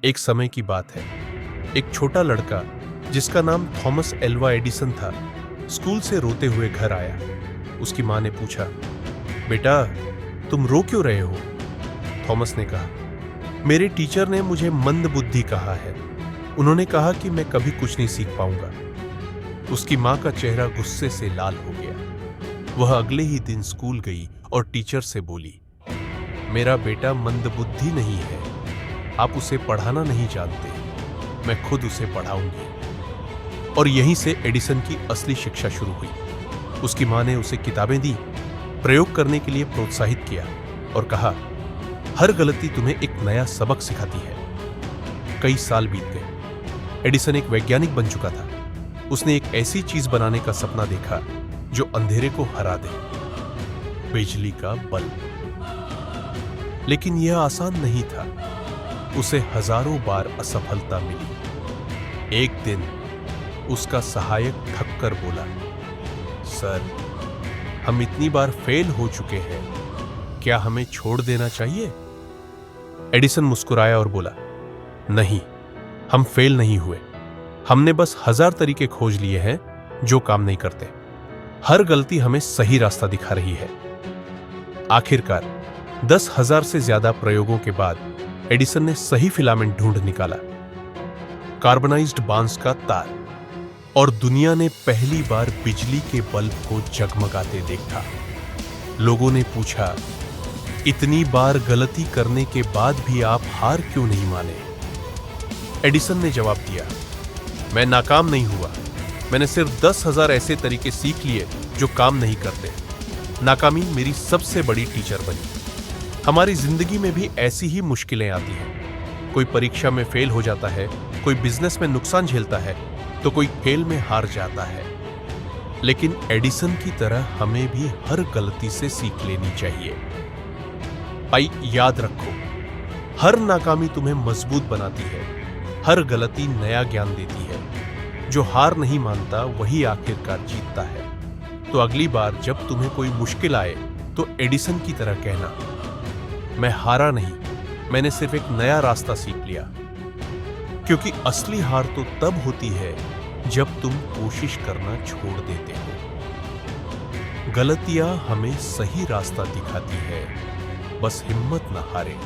एक समय की बात है। एक छोटा लड़का जिसका नाम थॉमस एल्वा एडिसन था, स्कूल से रोते हुए घर आया। उसकी माँ ने पूछा, बेटा तुम रो क्यों रहे हो? थॉमस ने कहा, मेरे टीचर ने मुझे मंदबुद्धि कहा है। उन्होंने कहा कि मैं कभी कुछ नहीं सीख पाऊंगा। उसकी माँ का चेहरा गुस्से से लाल हो गया। वह अगले ही दिन स्कूल गई और टीचर से बोली, मेरा बेटा मंदबुद्धि नहीं है, आप उसे पढ़ाना नहीं जानते, मैं खुद उसे पढ़ाऊंगी। और यहीं से एडिसन की असली शिक्षा शुरू हुई। उसकी माँ ने उसे किताबें दी, प्रयोग करने के लिए प्रोत्साहित किया और कहा, हर गलती तुम्हें एक नया सबक सिखाती है। कई साल बीत गए। एडिसन एक वैज्ञानिक बन चुका था। उसने एक ऐसी चीज बनाने का सपना देखा जो अंधेरे को हरा दे, बिजली का बल्ब। लेकिन यह आसान नहीं था। उसे हजारों बार असफलता मिली। एक दिन उसका सहायक थक कर बोला, सर, हम इतनी बार फेल हो चुके हैं, क्या हमें छोड़ देना चाहिए? एडिसन मुस्कुराया और बोला, नहीं, हम फेल नहीं हुए। हमने बस 1000 तरीके खोज लिए हैं जो काम नहीं करते। हर गलती हमें सही रास्ता दिखा रही है। आखिरकार 10,000 से ज्यादा प्रयोगों के बाद एडिसन ने सही फिलामेंट ढूंढ निकाला, कार्बनाइज्ड बांस का तार, और दुनिया ने पहली बार बिजली के बल्ब को जगमगाते देखा। लोगों ने पूछा, इतनी बार गलती करने के बाद भी आप हार क्यों नहीं माने? एडिसन ने जवाब दिया, मैं नाकाम नहीं हुआ। मैंने सिर्फ 10,000 ऐसे तरीके सीख लिए जो काम नहीं करते। नाकामी मेरी सबसे बड़ी टीचर बनी। हमारी जिंदगी में भी ऐसी ही मुश्किलें आती हैं। कोई परीक्षा में फेल हो जाता है, कोई बिजनेस में नुकसान झेलता है, तो कोई खेल में हार जाता है। लेकिन एडिसन की तरह हमें भी हर गलती से सीख लेनी चाहिए। भाई याद रखो, हर नाकामी तुम्हें मजबूत बनाती है, हर गलती नया ज्ञान देती है। जो हार नहीं मानता वही आखिरकार जीतता है। तो अगली बार जब तुम्हें कोई मुश्किल आए तो एडिसन की तरह कहना, मैं हारा नहीं, मैंने सिर्फ एक नया रास्ता सीख लिया। क्योंकि असली हार तो तब होती है जब तुम कोशिश करना छोड़ देते हो। गलतियां हमें सही रास्ता दिखाती है, बस हिम्मत न हारें।